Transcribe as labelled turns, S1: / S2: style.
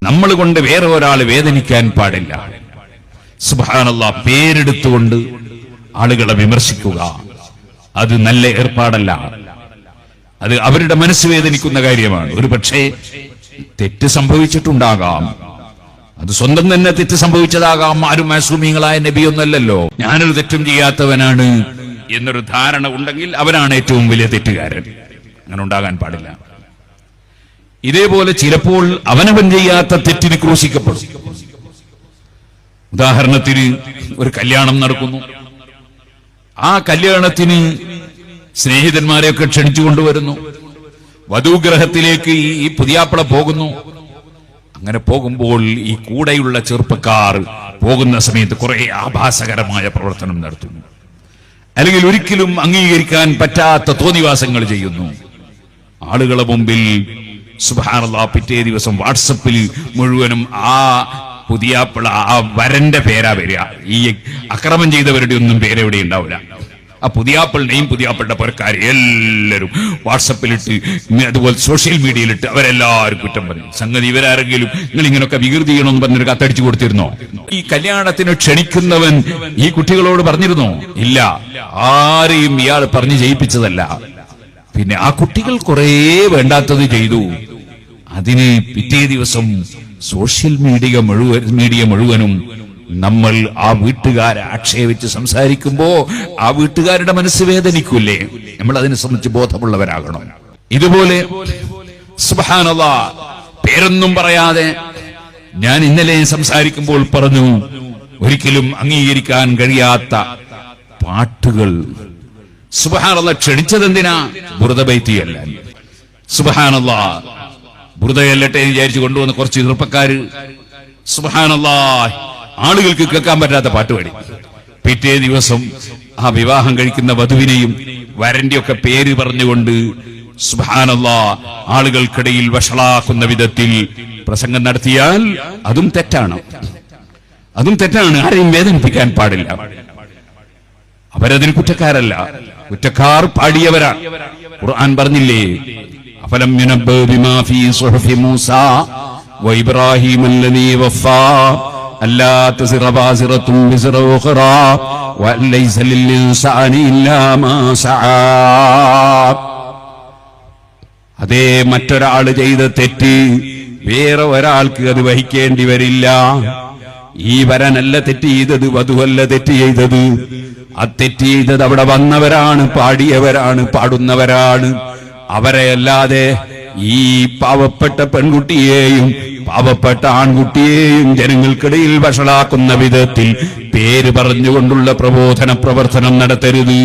S1: നമ്മൾ കൊണ്ട് വേറെ ഒരാൾ വേദനിക്കാൻ പാടില്ല. സുബ്ഹാനല്ലാഹ്, പേരെടുത്തുകൊണ്ട് ആളുകളെ വിമർശിക്കുക അത് നല്ല ഏർപ്പാടല്ല. അത് അവരുടെ മനസ്സ് വേദനിക്കുന്ന കാര്യമാണ്. ഒരു പക്ഷേ തെറ്റ് സംഭവിച്ചിട്ടുണ്ടാകാം, അത് സ്വന്തം തന്നെ തെറ്റ് സംഭവിച്ചതാകാം. ആരും മാസൂമീങ്ങളായ നബിയൊന്നല്ലല്ലോ. ഞാനൊരു തെറ്റും ചെയ്യാത്തവനാണ് എന്നൊരു ധാരണ ഉണ്ടെങ്കിൽ അവനാണ് ഏറ്റവും വലിയ തെറ്റുകാരൻ. അങ്ങനെ ഉണ്ടാകാൻ പാടില്ല. ഇതേപോലെ ചിലപ്പോൾ അവനവൻ ചെയ്യാത്ത തെറ്റിന് ക്രൂശിക്കപ്പെടും. ഉദാഹരണത്തിന് ഒരു കല്യാണം നടക്കുന്നു. ആ കല്യാണത്തിന് സ്നേഹിതന്മാരെയൊക്കെ ക്ഷണിച്ചു കൊണ്ടുവരുന്നു. വധൂഗ്രഹത്തിലേക്ക് ഈ പുതിയാപ്പിള പോകുന്നു. അങ്ങനെ പോകുമ്പോൾ ഈ കൂടെയുള്ള ചെറുപ്പക്കാർ പോകുന്ന സമയത്ത് കുറെ ആഭാസകരമായ പ്രവർത്തനം നടത്തുന്നു, അല്ലെങ്കിൽ ഒരിക്കലും അംഗീകരിക്കാൻ പറ്റാത്ത തോന്നിവാസങ്ങൾ ചെയ്യുന്നു. ആളുകളെ മുമ്പിൽ സുബ്ഹാനല്ലാഹ്, പിറ്റേ ദിവസം വാട്സപ്പിൽ മുഴുവനും ആ പുതിയാപ്പിള, ആ വരന്റെ പേരാ വരിക. ഈ അക്രമം ചെയ്തവരുടെ ഒന്നും പേരെവിടെ ഉണ്ടാവില്ല. ആ പുതിയാപ്പിളിനെയും പുതിയാപ്പിളുടെ പുരക്കാർ എല്ലാവരും വാട്സപ്പിലിട്ട്, അതുപോലെ സോഷ്യൽ മീഡിയയിലിട്ട് അവരെല്ലാവരും കുറ്റം പറയും. സംഗതി ഇവരാരെങ്കിലും നിങ്ങൾ ഇങ്ങനെയൊക്കെ വികൃതി ചെയ്യണമെന്ന് പറഞ്ഞൊരു കത്തടിച്ചു കൊടുത്തിരുന്നോ? ഈ കല്യാണത്തിന് ക്ഷണിക്കുന്നവൻ ഈ കുട്ടികളോട് പറഞ്ഞിരുന്നോ? ഇല്ല, ആരെയും ഇയാൾ പറഞ്ഞു ചെയ്യിപ്പിച്ചതല്ല. പിന്നെ ആ കുട്ടികൾ കുറെ വേണ്ടാത്തത് ചെയ്തു. അതിന് പിറ്റേ ദിവസം സോഷ്യൽ മീഡിയ മുഴുവനും നമ്മൾ ആ വീട്ടുകാരെ ആക്ഷേപിച്ച് സംസാരിക്കുമ്പോ ആ വീട്ടുകാരുടെ മനസ്സ് വേദനിക്കൂലേ? നമ്മൾ അതിനെ സംബന്ധിച്ച് ബോധമുള്ളവരാകണം. ഇതുപോലെ സുബ്ഹാനല്ലാഹ്, പേരൊന്നും പറയാതെ ഞാൻ ഇന്നലെ സംസാരിക്കുമ്പോൾ പറഞ്ഞു, ഒരിക്കലും അംഗീകരിക്കാൻ കഴിയാത്ത പാട്ടുകൾ. സുബ്ഹാനല്ലാഹ്, ക്ഷണിച്ചതെന്തിനാ? ബുർദ ബൈത്തിയല്ല. സുബ്ഹാനല്ലാഹ്, ബുർദയല്ലട്ടെ എന്ന് വിചാരിച്ചു കൊണ്ടുവന്ന് കുറച്ച് ചെറുപ്പക്കാര് സുബ്ഹാനല്ലാഹ് ആളുകൾക്ക് കേൾക്കാൻ പറ്റാത്ത പാട്ട് പാടി. പിറ്റേ ദിവസം ആ വിവാഹം കഴിക്കുന്ന വധുവിനെയും വരന്റെയൊക്കെ പേര് പറഞ്ഞുകൊണ്ട് സുബ്ഹാനല്ലാഹ് ആളുകൾക്കിടയിൽ വഷളാക്കുന്ന വിധത്തിൽ പ്രസംഗം നടത്തിയാൽ അതും തെറ്റാണ്. ആരെയും വേദനിപ്പിക്കാൻ പാടില്ല. അവരതിന് കുറ്റക്കാരല്ല, കുറ്റക്കാർ പാടിയവരാണ്. ഖുർആൻ പറഞ്ഞില്ലേ, അഫലം യുനബ്ബഉ ബിമാ ഫീ സുഹുഫി മൂസാ വഇബ്രാഹീമ അല്ലദീ വഫാ അല്ലാ തസിറ വാസിറത്തുൻ വിസ്റ ഉഖറാ വലൈസ ലിൽഇൻസാനി ഇല്ലാ മാ സആ. അതേ, മറ്റൊരാൾ ചെയ്ത തെറ്റ് വേറെ ഒരാൾക്ക് അത് വഹിക്കേണ്ടി വരില്ല. ഈ വരനല്ല തെറ്റ് ചെയ്തത്, വധുവല്ല തെറ്റ് ചെയ്തത്. ആ തെറ്റ് ചെയ്തത് അവിടെ വന്നവരാണ്, പാടിയവരാണ്, പാടുന്നവരാണ്. അവരെ അല്ലാതെ ഈ പാവപ്പെട്ട പെൺകുട്ടിയെയും പാവപ്പെട്ട ആൺകുട്ടിയെയും ജനങ്ങൾക്കിടയിൽ വഷളാക്കുന്ന വിധത്തിൽ പേര് പറഞ്ഞുകൊണ്ടുള്ള പ്രബോധന പ്രവർത്തനം നടത്തരുത്.